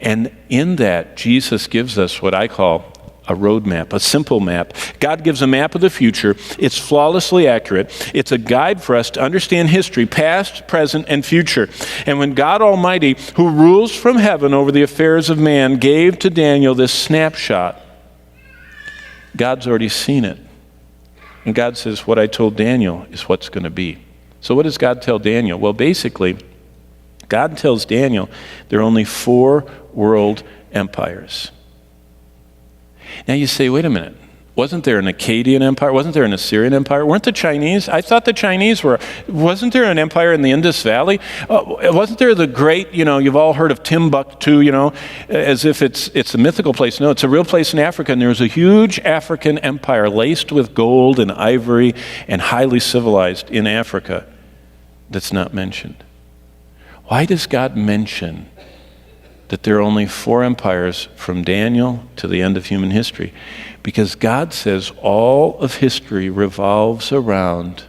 And in that, Jesus gives us what I call a roadmap, a simple map. God gives a map of the future. It's flawlessly accurate. It's a guide for us to understand history, past, present, and future. And when God Almighty, who rules from heaven over the affairs of man, gave to Daniel this snapshot, God's already seen it. And God says, what I told Daniel is what's going to be. So what does God tell Daniel? Well, basically, God tells Daniel there are only 4 world empires. Now you say, wait a minute. Wasn't there an Akkadian empire? Wasn't there an Assyrian empire? Weren't the Chinese? I thought the Chinese were. Wasn't there an empire in the Indus Valley? Wasn't there the great, you've all heard of Timbuktu, as if it's a mythical place. No, it's a real place in Africa. And there was a huge African empire laced with gold and ivory and highly civilized in Africa that's not mentioned. Why does God mention that there are only 4 empires from Daniel to the end of human history? Because God says all of history revolves around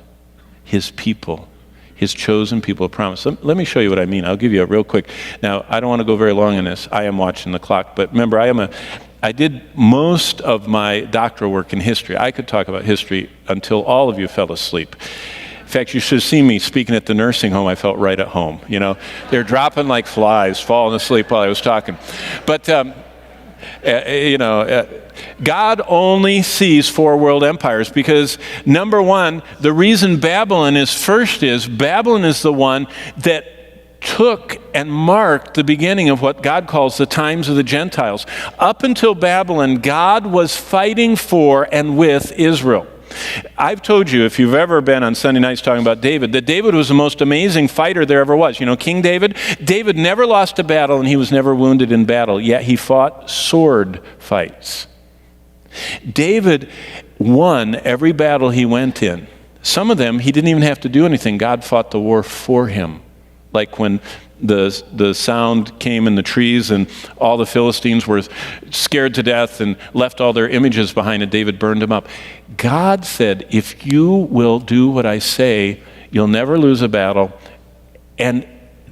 his people, his chosen people of promise. Let me show you what I mean. I'll give you a real quick. Now, I don't want to go very long on this. I am watching the clock. But remember, I did most of my doctoral work in history. I could talk about history until all of you fell asleep. In fact, you should have seen me speaking at the nursing home. I felt right at home. They're dropping like flies, falling asleep while I was talking. But, God only sees 4 world empires because, number one, the reason Babylon is first is Babylon is the one that took and marked the beginning of what God calls the times of the Gentiles. Up until Babylon, God was fighting for and with Israel. I've told you, if you've ever been on Sunday nights talking about David, that David was the most amazing fighter there ever was. King David? David never lost a battle and he was never wounded in battle, yet he fought sword fights. David won every battle he went in. Some of them, he didn't even have to do anything. God fought the war for him. Like when the sound came in the trees and all the Philistines were scared to death and left all their images behind and David burned them up. God said, if you will do what I say, you'll never lose a battle. And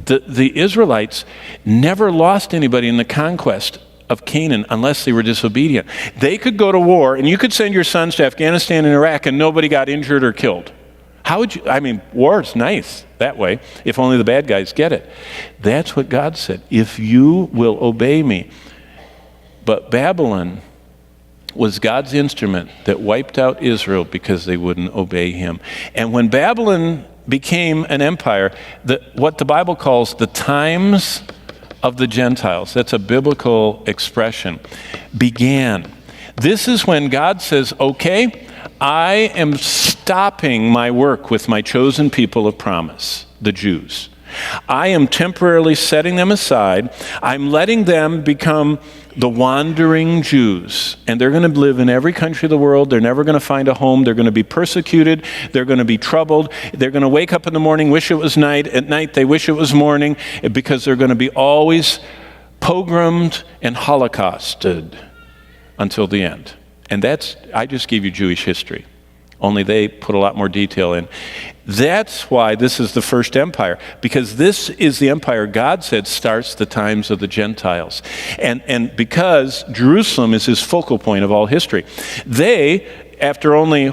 the Israelites never lost anybody in the conquest of Canaan unless they were disobedient. They could go to war and you could send your sons to Afghanistan and Iraq and nobody got injured or killed. How would you, war's nice that way, if only the bad guys get it. That's what God said. If you will obey me. But Babylon was God's instrument that wiped out Israel because they wouldn't obey him. And when Babylon became an empire, what the Bible calls the times of the Gentiles, that's a biblical expression, began. This is when God says, okay, I am stopping my work with my chosen people of promise, the Jews. I am temporarily setting them aside. I'm letting them become the wandering Jews. And they're going to live in every country of the world. They're never going to find a home. They're going to be persecuted. They're going to be troubled. They're going to wake up in the morning, wish it was night. At night, they wish it was morning, because they're going to be always pogromed and holocausted until the end. And I just gave you Jewish history, only they put a lot more detail in. That's why this is the first empire, because this is the empire God said starts the times of the Gentiles. And because Jerusalem is his focal point of all history, they, after only,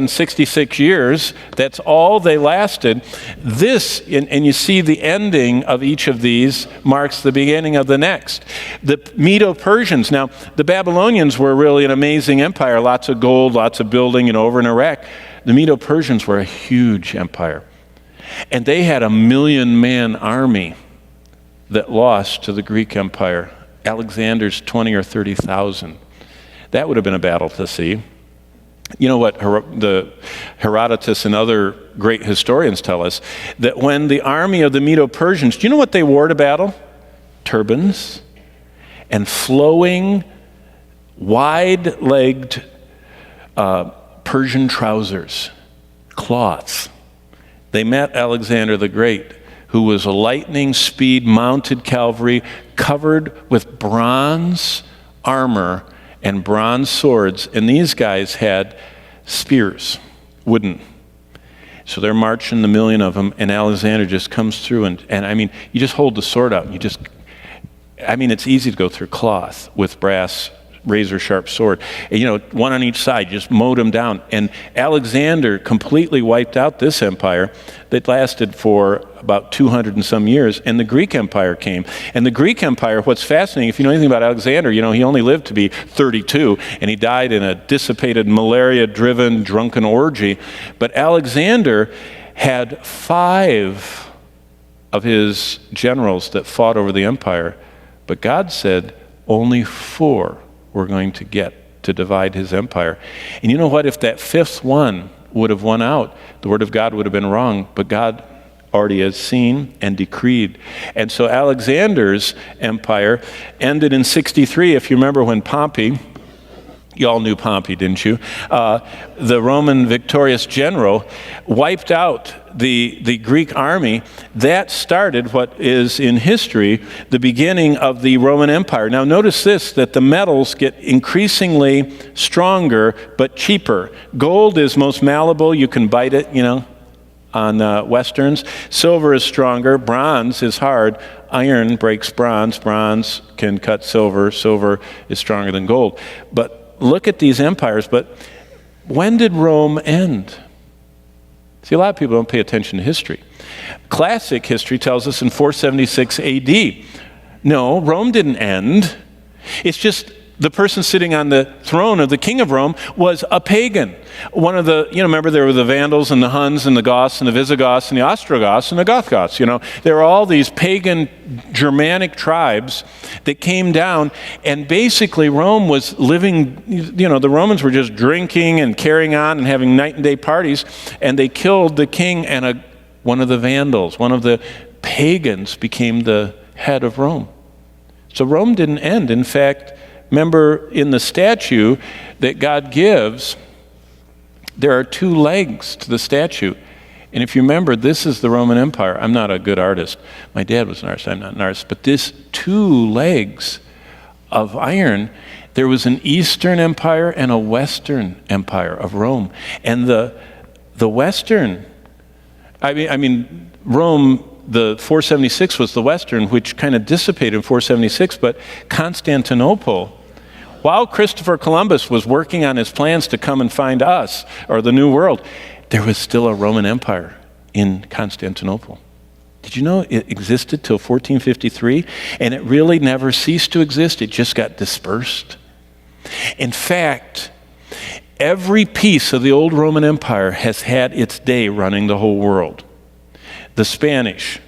66 years, that's all they lasted. This, and you see the ending of each of these marks the beginning of the next. The Medo-Persians, now the Babylonians were really an amazing empire, lots of gold, lots of building, over in Iraq. The Medo-Persians were a huge empire. And they had a 1 million-man army that lost to the Greek Empire. Alexander's 20 or 30,000. That would have been a battle to see. You know what the Herodotus and other great historians tell us? That when the army of the Medo-Persians, do you know what they wore to battle? Turbans and flowing, wide-legged Persian trousers, cloths. They met Alexander the Great, who was a lightning speed mounted cavalry covered with bronze armor and bronze swords, and these guys had spears, wooden. So they're marching, the 1 million of them, and Alexander just comes through, and you just hold the sword out, and you just I mean, it's easy to go through cloth with brass razor sharp sword. And, one on each side, just mowed them down. And Alexander completely wiped out this empire that lasted for about 200 and some years. And the Greek Empire came. And the Greek Empire, what's fascinating, if you know anything about Alexander, he only lived to be 32, and he died in a dissipated, malaria-driven, drunken orgy. But Alexander had 5 of his generals that fought over the empire. But God said only 4 were going to get to divide his empire. And you know what? If that 5th one would have won out, the word of God would have been wrong. But God already has seen and decreed. And so Alexander's empire ended in 63. If you remember when Pompey, you all knew Pompey, didn't you? The Roman victorious general wiped out the Greek army. That started what is in history the beginning of the Roman Empire. Now notice this, that the metals get increasingly stronger but cheaper. Gold is most malleable. You can bite it, on westerns. Silver is stronger. Bronze is hard. Iron breaks bronze. Bronze can cut silver. Silver is stronger than gold. But look at these empires. But when did Rome end? See, a lot of people don't pay attention to history. Classic history tells us in 476 AD. No, Rome didn't end. It's just the person sitting on the throne of the king of Rome was a pagan. One of the, remember there were the Vandals and the Huns and the Goths and the Visigoths and the Ostrogoths and the Gothgoths, There were all these pagan Germanic tribes that came down, and basically Rome was living, the Romans were just drinking and carrying on and having night and day parties, and they killed the king, and one of the Vandals, one of the pagans became the head of Rome. So Rome didn't end. In fact, remember in the statue that God gives, there are 2 legs to the statue. And if you remember, this is the Roman Empire. I'm not a good artist. My dad was an artist. I'm not an artist. But this 2 legs of iron, there was an Eastern Empire and a Western Empire of Rome. And the Western, I mean, Rome, the 476 was the Western, which kind of dissipated in 476, but Constantinople, while Christopher Columbus was working on his plans to come and find us, or the New World, there was still a Roman Empire in Constantinople. Did you know it existed till 1453? And it really never ceased to exist. It just got dispersed. In fact, every piece of the old Roman Empire has had its day running the whole world. The Spanish,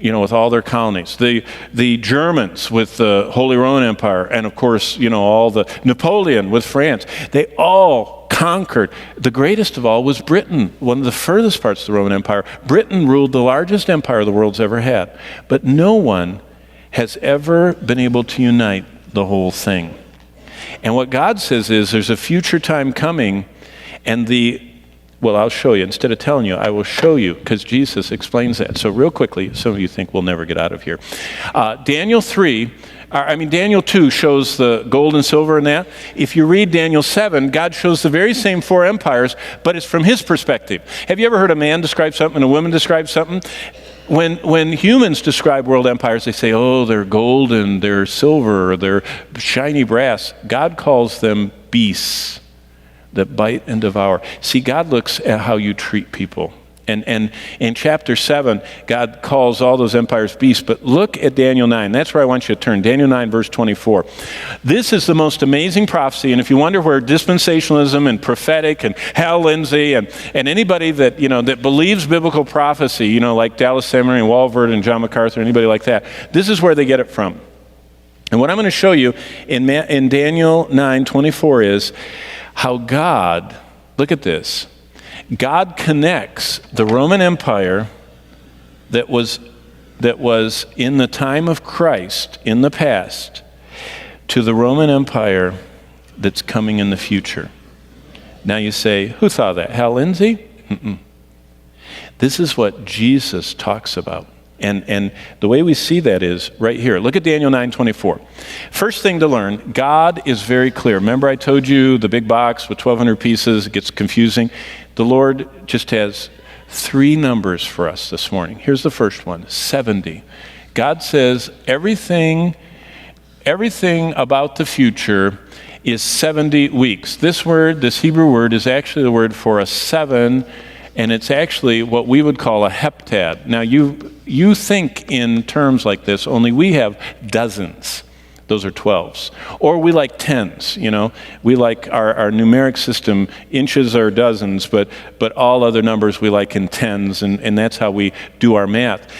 with all their colonies, the Germans with the Holy Roman Empire, and of course, all the Napoleon with France, they all conquered. The greatest of all was Britain, one of the furthest parts of the Roman Empire. Britain ruled the largest empire the world's ever had, but no one has ever been able to unite the whole thing. And what God says is there's a future time coming, and I'll show you. Instead of telling you, I will show you, because Jesus explains that. So real quickly, some of you think we'll never get out of here. Daniel 2 shows the gold and silver and that. If you read Daniel 7, God shows the very same 4 empires, but it's from his perspective. Have you ever heard a man describe something and a woman describe something? When humans describe world empires, they say, oh, they're golden, they're silver, they're shiny brass. God calls them beasts that bite and devour. See, God looks at how you treat people. And in chapter 7, God calls all those empires beasts. But look at Daniel 9. That's where I want you to turn. Daniel 9, verse 24. This is the most amazing prophecy. And if you wonder where dispensationalism and prophetic and Hal Lindsey and anybody that, that believes biblical prophecy, like Dallas Seminary and Walvoord and John MacArthur, anybody like that, this is where they get it from. And what I'm going to show you in Daniel 9, 24 is how God, look at this, God connects the Roman Empire that was in the time of Christ in the past to the Roman Empire that's coming in the future. Now you say, who thought that? Hal Lindsey? Mm-mm. This is what Jesus talks about. And the way we see that is right here. Look at Daniel 9:24. First thing to learn, God is very clear. Remember I told you the big box with 1,200 pieces, it gets confusing. The Lord just has 3 numbers for us this morning. Here's the first one, 70. God says everything about the future is 70 weeks. This Hebrew word, is actually the word for a 7, and it's actually what we would call a heptad. Now, you think in terms like this, only we have dozens. Those are 12s. Or we like tens, We like our numeric system, inches are dozens, but all other numbers we like in tens, and that's how we do our math.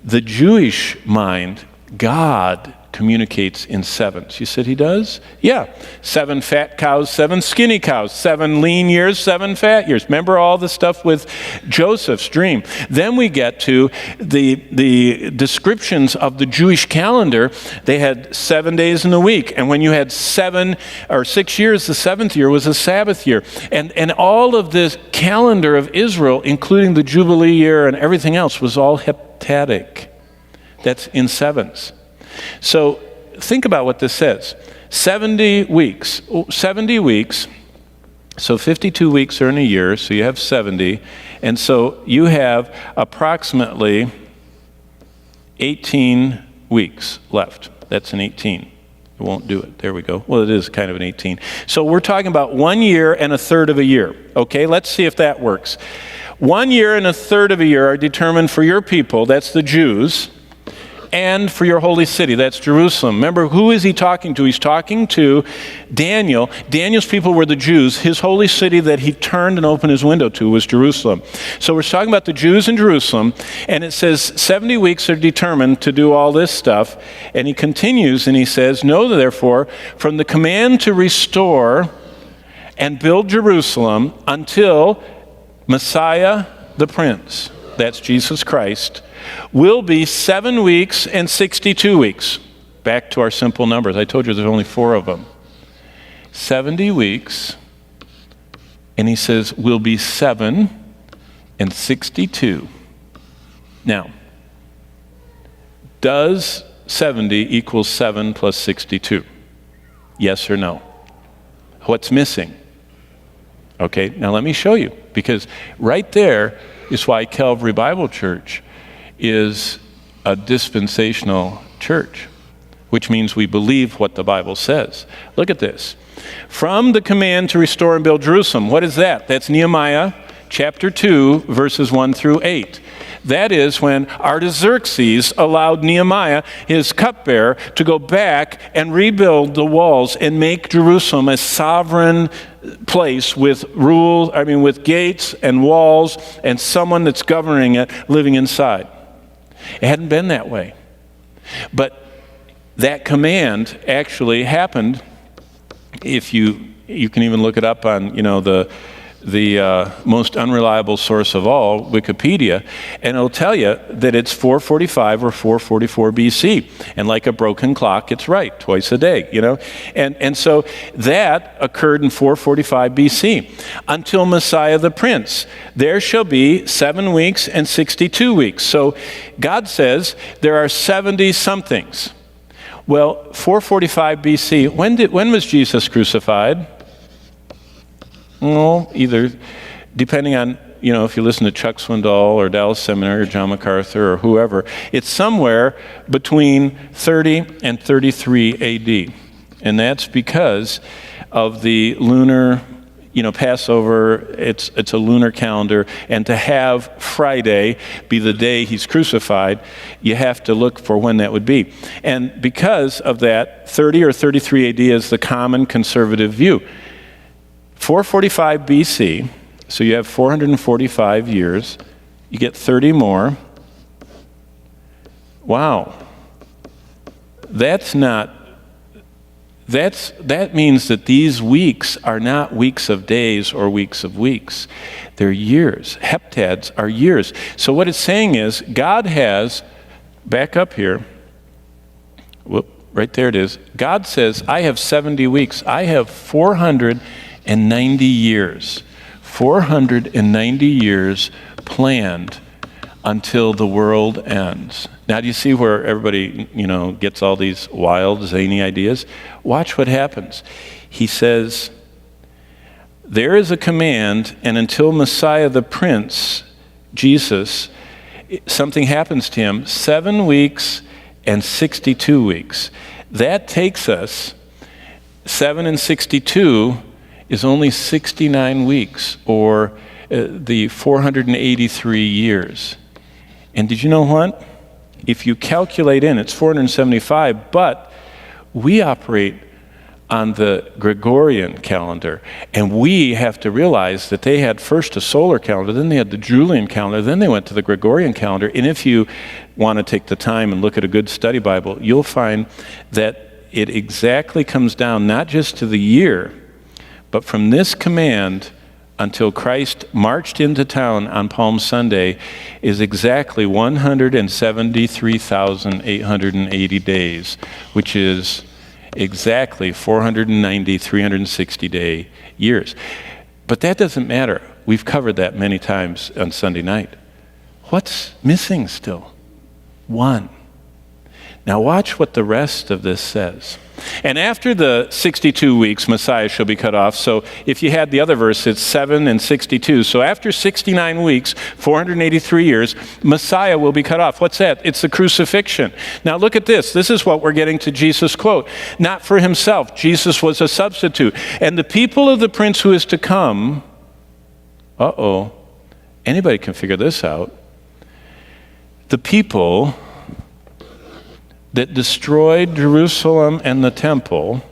The Jewish mind, God communicates in sevens. You said he does? Yeah. 7 fat cows, 7 skinny cows, 7 lean years, 7 fat years. Remember all the stuff with Joseph's dream. Then we get to the descriptions of the Jewish calendar. They had 7 days in a week. And when you had 7 or 6 years, the 7th year was a Sabbath year. And all of this calendar of Israel, including the Jubilee year and everything else, was all heptadic. That's in sevens. So think about what this says. 70 weeks. 70 weeks. So 52 weeks are in a year, so you have 70. And so you have approximately 18 weeks left. That's an 18. It won't do it. There we go. Well, it is kind of an 18. So we're talking about 1 year and a third of a year. Okay, let's see if that works. 1 year and a third of a year are determined for your people, that's the Jews, and for your holy city, that's Jerusalem. Remember, who is he talking to? He's talking to Daniel. Daniel's people were the Jews. His holy city that he turned and opened his window to was Jerusalem. So we're talking about the Jews in Jerusalem, and it says 70 weeks are determined to do all this stuff. And he continues and he says, know therefore, from the command to restore and build Jerusalem until Messiah the Prince, that's Jesus Christ, will be 7 weeks and 62 weeks. Back to our simple numbers. I told you there's only 4 of them. 70 weeks, and he says, will be 7 and 62. Now, does 70 equal 7 plus 62? Yes or no? What's missing? Okay, now let me show you, because right there is why Calvary Bible Church is a dispensational church, which means we believe what the Bible says. Look at this. From the command to restore and build Jerusalem. What is that? That's Nehemiah chapter 2, verses 1 through 8. That is when Artaxerxes allowed Nehemiah, his cupbearer, to go back and rebuild the walls and make Jerusalem a sovereign place with with gates and walls and someone that's governing it living inside. It hadn't been that way. But that command actually happened. If you can even look it up on, the most unreliable source of all, Wikipedia, and it'll tell you that it's 445 or 444 BC. And like a broken clock, it's right, twice a day, And so that occurred in 445 BC. Until Messiah the Prince, there shall be 7 weeks and 62 weeks. So God says there are 70 somethings. Well, 445 BC, when was Jesus crucified? Well, either, depending on, if you listen to Chuck Swindoll or Dallas Seminary or John MacArthur or whoever, it's somewhere between 30 and 33 AD. And that's because of the lunar, Passover, it's a lunar calendar, and to have Friday be the day he's crucified, you have to look for when that would be. And because of that, 30 or 33 AD is the common conservative view. 445 BC, so you have 445 years, you get 30 more. Wow. That means that these weeks are not weeks of days or weeks of weeks. They're years. Heptads are years. So what it's saying is, God has, back up here, right there it is. God says, I have 70 weeks. I have 490 years. 490 years planned until the world ends. Now, do you see where everybody, gets all these wild, zany ideas? Watch what happens. He says, there is a command, and until Messiah the Prince, Jesus, something happens to him, 7 weeks and 62 weeks. That takes us, 7 and 62 is only 69 weeks, or the 483 years. And did you know what? If you calculate in, it's 475, but we operate on the Gregorian calendar. And we have to realize that they had first a solar calendar, then they had the Julian calendar, then they went to the Gregorian calendar. And if you want to take the time and look at a good study Bible, you'll find that it exactly comes down not just to the year, but from this command until Christ marched into town on Palm Sunday is exactly 173,880 days, which is exactly 490, 360-day years. But that doesn't matter. We've covered that many times on Sunday night. What's missing still? One. Now watch what the rest of this says. And after the 62 weeks, Messiah shall be cut off. So if you had the other verse, it's 7 and 62. So after 69 weeks, 483 years, Messiah will be cut off. What's that? It's the crucifixion. Now look at this. This is what we're getting to Jesus' quote. Not for himself. Jesus was a substitute. And the people of the prince who is to come, anybody can figure this out. The people that destroyed Jerusalem and the temple,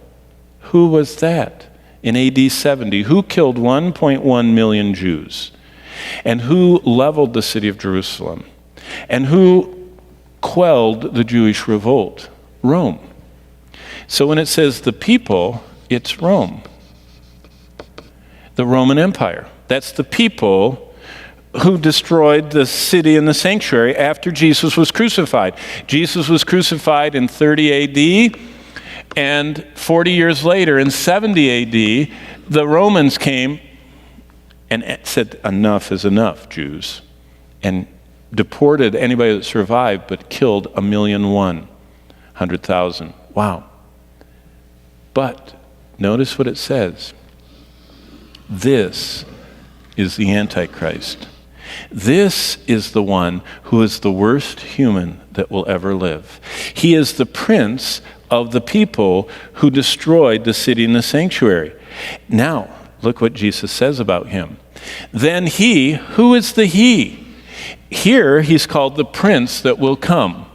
who was that in AD 70? Who killed 1.1 million Jews? And who leveled the city of Jerusalem? And who quelled the Jewish revolt? Rome. So when it says the people, it's Rome. The Roman Empire. That's the people who destroyed the city and the sanctuary after Jesus was crucified. Jesus was crucified in 30 AD, and 40 years later, in 70 AD, the Romans came and said, enough is enough, Jews, and deported anybody that survived, but killed 1,100,000. Wow. But notice what it says. This is the Antichrist. This is the one who is the worst human that will ever live. He is the prince of the people who destroyed the city and the sanctuary. Now, look what Jesus says about him. Then he, who is the he? Here, he's called the prince that will come.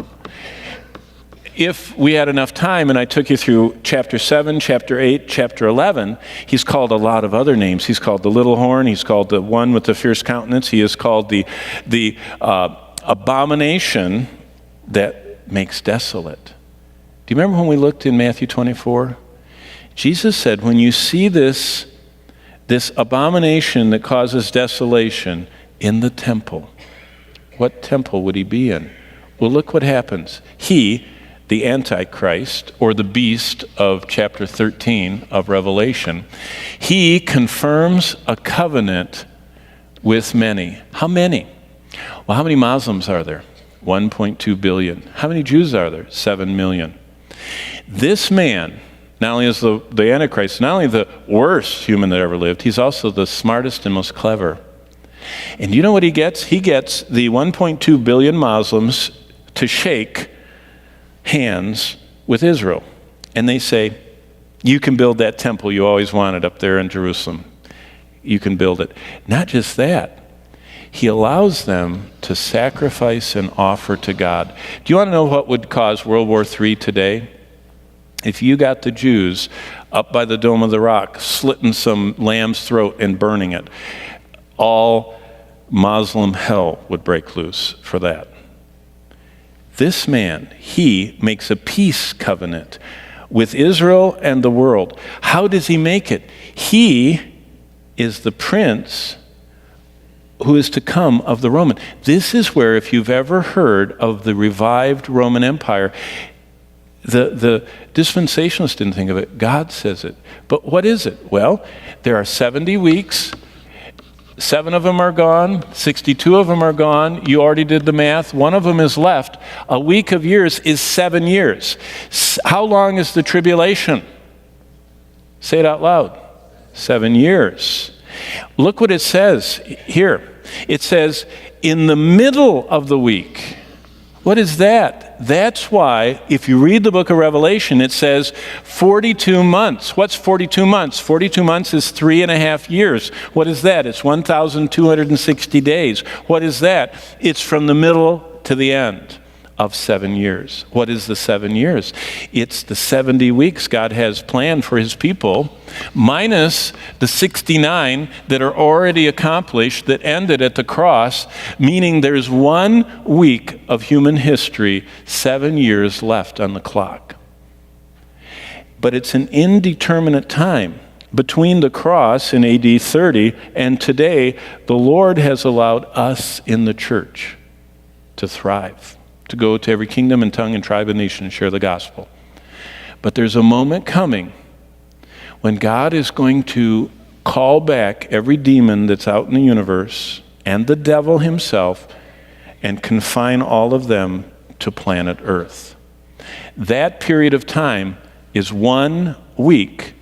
If we had enough time and I took you through chapter 7, chapter 8, chapter 11, he's called a lot of other names. He's called the little horn. He's called the one with the fierce countenance. He is called the abomination that makes desolate. Do you remember when we looked in Matthew 24? Jesus said, when you see this abomination that causes desolation in the temple, what temple would he be in? Well, look what happens. He, the Antichrist, or the beast of chapter 13 of Revelation, he confirms a covenant with many. How many? Well, how many Muslims are there? 1.2 billion. How many Jews are there? 7 million. This man, not only is the Antichrist, not only the worst human that ever lived, he's also the smartest and most clever. And you know what he gets? He gets the 1.2 billion Muslims to shake hands with Israel. And they say, you can build that temple you always wanted up there in Jerusalem. You can build it. Not just that. He allows them to sacrifice and offer to God. Do you want to know what would cause World War III today? If you got the Jews up by the Dome of the Rock, slitting some lamb's throat and burning it, all Muslim hell would break loose for that. This man, he makes a peace covenant with Israel and the world. How does he make it? He is the prince who is to come of the Roman. This is where, if you've ever heard of the revived Roman Empire, the dispensationalists didn't think of it. God says it. But what is it? Well, there are 70 weeks. 7 of them are gone. 62 of them are gone. You already did the math. 1 of them is left. A week of years is 7 years. How long is the tribulation? Say it out loud. 7 years. Look what it says here. It says, in the middle of the week. What is that? That's why, if you read the book of Revelation, it says 42 months. What's 42 months? 42 months is 3.5 years. What is that? It's 1,260 days. What is that? It's from the middle to the end of 7 years. What is the 7 years? It's the 70 weeks God has planned for his people, minus the 69 that are already accomplished that ended at the cross, meaning there's 1 week of human history, 7 years left on the clock. But it's an indeterminate time. Between the cross in AD 30 and today, the Lord has allowed us in the church to thrive, to go to every kingdom and tongue and tribe and nation and share the gospel. But there's a moment coming when God is going to call back every demon that's out in the universe and the devil himself and confine all of them to planet Earth. That period of time is 1 week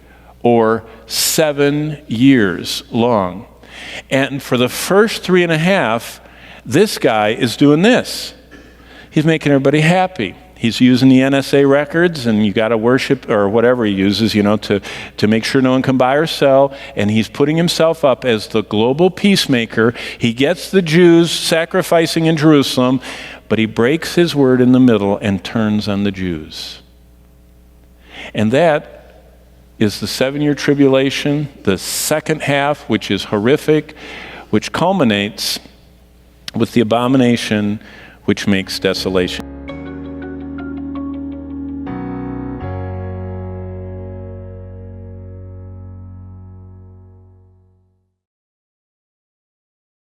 or 7 years long. And for the first 3.5, this guy is doing this. He's making everybody happy. He's using the NSA records, and you got to worship, or whatever he uses, to make sure no one can buy or sell. And he's putting himself up as the global peacemaker. He gets the Jews sacrificing in Jerusalem, but he breaks his word in the middle and turns on the Jews. And that is the 7-year tribulation, the second half, which is horrific, which culminates with the abomination which makes desolation.